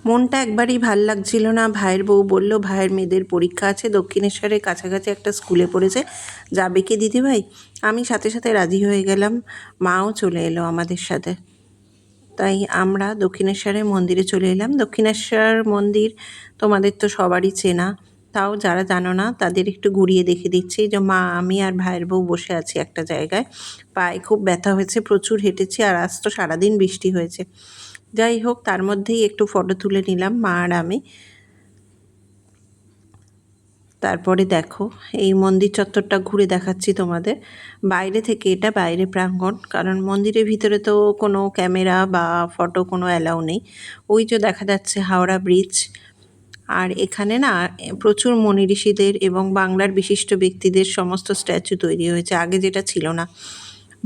মনটা একবারই ভাল লাগছিল না। ভাইয়ের বউ বলল ভাইয়ের মেয়েদের পরীক্ষা আছে, দক্ষিণেশ্বরের কাছাকাছি একটা স্কুলে পড়েছে, যাবে কি দিদিভাই? আমি সাথে সাথে রাজি হয়ে গেলাম। মাও চলে এলো আমাদের সাথে। তাই আমরা দক্ষিণেশ্বরের মন্দিরে চলে এলাম। দক্ষিণেশ্বর মন্দির তোমাদের তো সবারই চেনা, তাও যারা জানো না তাদের একটু ঘুরিয়ে দেখে দিচ্ছি। যে মা, আমি আর ভাইয়ের বউ বসে আছি একটা জায়গায়। পায়ে খুব ব্যথা হয়েছে, প্রচুর হেঁটেছি, আর আজ তো সারাদিন বৃষ্টি হয়েছে। যাই হোক, তার মধ্যেই একটু ফটো তুলে নিলাম মা আর আমি। তারপরে দেখো, এই মন্দির চত্বরটা ঘুরে দেখাচ্ছি তোমাদের। বাইরে থেকে, এটা বাইরে প্রাঙ্গণ, কারণ মন্দিরের ভিতরে তো কোনো ক্যামেরা বা ফটো কোনো অ্যালাউ নেই। ওই যে দেখা যাচ্ছে হাওড়া ব্রিজ। আর এখানে না প্রচুর মুনি ঋষিদের এবং বাংলার বিশিষ্ট ব্যক্তিদের সমস্ত স্ট্যাচু তৈরি হয়েছে, আগে যেটা ছিল না।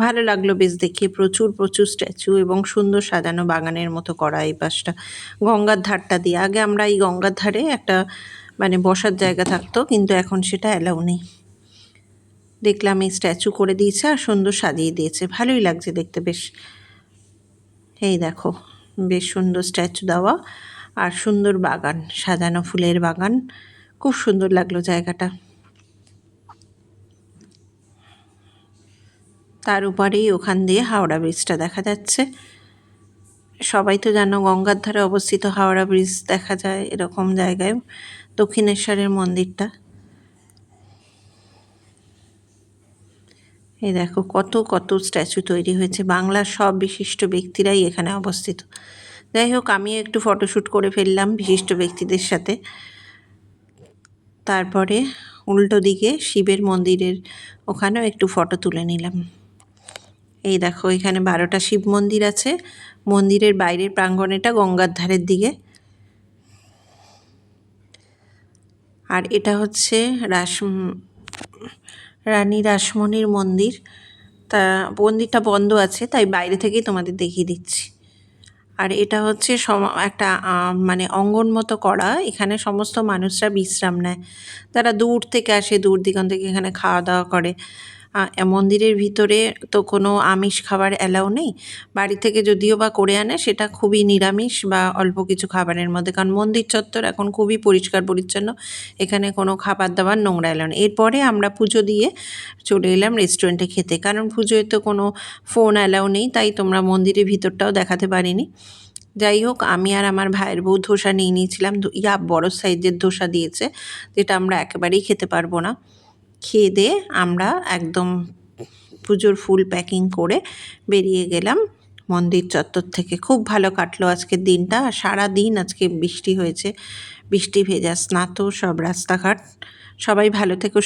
ভালো লাগলো বেশ দেখে, প্রচুর প্রচুর স্ট্যাচু এবং সুন্দর সাজানো, বাগানের মতো করা এই পাশটা। গঙ্গার ধারটা দিয়ে, আগে আমরা এই গঙ্গার ধারে একটা মানে বসার জায়গা থাকতো, কিন্তু এখন সেটা অ্যালাউ নেই। দেখলাম এই স্ট্যাচু করে দিয়েছে আর সুন্দর সাজিয়ে দিয়েছে, ভালোই লাগছে দেখতে বেশ। এই দেখো, বেশ সুন্দর স্ট্যাচু দেওয়া আর সুন্দর বাগান, সাজানো ফুলের বাগান, খুব সুন্দর লাগলো জায়গাটা। তার উপরেই ওখান দিয়ে হাওড়া ব্রিজটা দেখা যাচ্ছে। সবাই তো জানো গঙ্গার ধারে অবস্থিত হাওড়া ব্রিজ দেখা যায় এরকম জায়গায় দক্ষিণেশ্বরের মন্দিরটা। এই দেখো কত কত স্ট্যাচু তৈরি হয়েছে, বাংলার সব বিশিষ্ট ব্যক্তিরাই এখানে অবস্থিত। যাই হোক, আমিও একটু ফটোশ্যুট করে ফেললাম বিশিষ্ট ব্যক্তিদের সাথে। তারপরে উল্টো দিকে শিবের মন্দিরের ওখানেও একটু ফটো তুলে নিলাম। এই দেখো, এখানে 12টা শিব মন্দির আছে। মন্দিরের বাইরের প্রাঙ্গণেটা গঙ্গার ধারের দিকে। আর এটা হচ্ছে রানী রাসমণির মন্দির। তা মন্দিরটা বন্ধ আছে, তাই বাইরে থেকেই তোমাদের দেখিয়ে দিচ্ছি। আর এটা হচ্ছে একটা মানে অঙ্গন মতো করা, এখানে সমস্ত মানুষরা বিশ্রাম নেয়। তারা দূর থেকে আসে, দূর দিগন্ত থেকে এখানে খাওয়া দাওয়া করে। মন্দিরের ভিতরে তো কোনো আমিষ খাবার অ্যালাউ নেই। বাড়ি থেকে যদিও বা করে আনে, সেটা খুবই নিরামিষ বা অল্প কিছু খাবারের মধ্যে, কারণ মন্দির চত্বর এখন খুবই পরিষ্কার পরিচ্ছন্ন, এখানে কোনো খাবার দাবার নোংরা এলো না। এরপরে আমরা পুজো দিয়ে চলে এলাম রেস্টুরেন্টে খেতে, কারণ পুজোয় তো কোনো ফোন অ্যালাউ নেই, তাই তোমরা মন্দিরের ভিতরটাও দেখাতে পারিনি। যাই হোক, আমি আর আমার ভাইয়ের বউ ধোসা নিয়ে নিয়েছিলাম। বড় সাইজের ধোসা দিয়েছে, যেটা আমরা একেবারেই খেতে পারবো না। খেয়ে দিয়ে আমরা একদম পুজোর ফুল প্যাকিং করে বেরিয়ে গেলাম মন্দির চত্বর থেকে। খুব ভালো কাটলো আজকের দিনটা। সারা দিন আজকে বৃষ্টি হয়েছে, বৃষ্টি ভেজা স্নাত সব রাস্তাঘাট। সবাই ভালো থেকো।